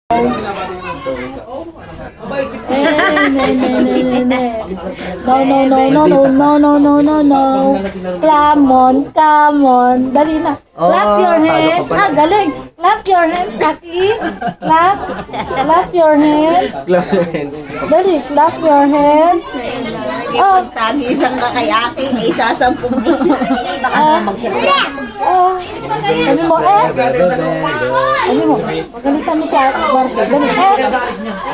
No. Come on. Dali na. Clap your hands. Galing. Clap your hands, Aki. Clap your hands. Dali, clap your hands. Tagi isang ka kay Aki, isa 10. Baka magsimula. Sabi mo, Sabi mo, pagalitan mo sa Barbie.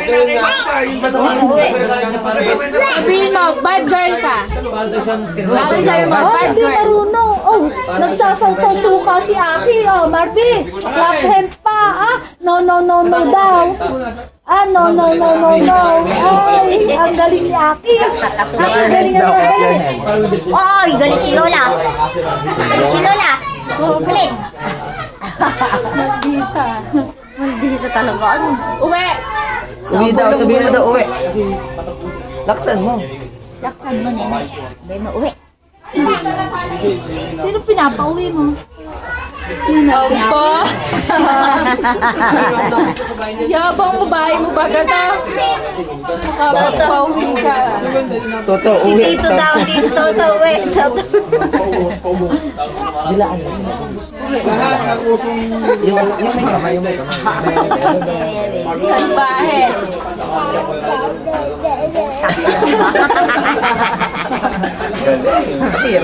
Dali, Sabihin mo, bad girl ka. Bakit sa'yo mo, bad Hindi girl? marunong. Nagsasaw-saw suka si Aki. Barbie, clap hands pa. No daw. No. Ay, ang galing ni Aki. Ang galing. Oy, galit si Lola. Galit si Lola. Galit. Maldita talaga. Uwi. Uwi daw, sabihin mo daw uwi. Laksan mo. Laksan mo, nene. Sabihin mo, uwi. Sino pinapauwi mo? Opo. Yabang babae mo ba gata? Makapagpauwi ka. Toto, Si uwi. Tito daw, Tito, uwi. Dilaan. Yung may kamay. Salbahe. Apir.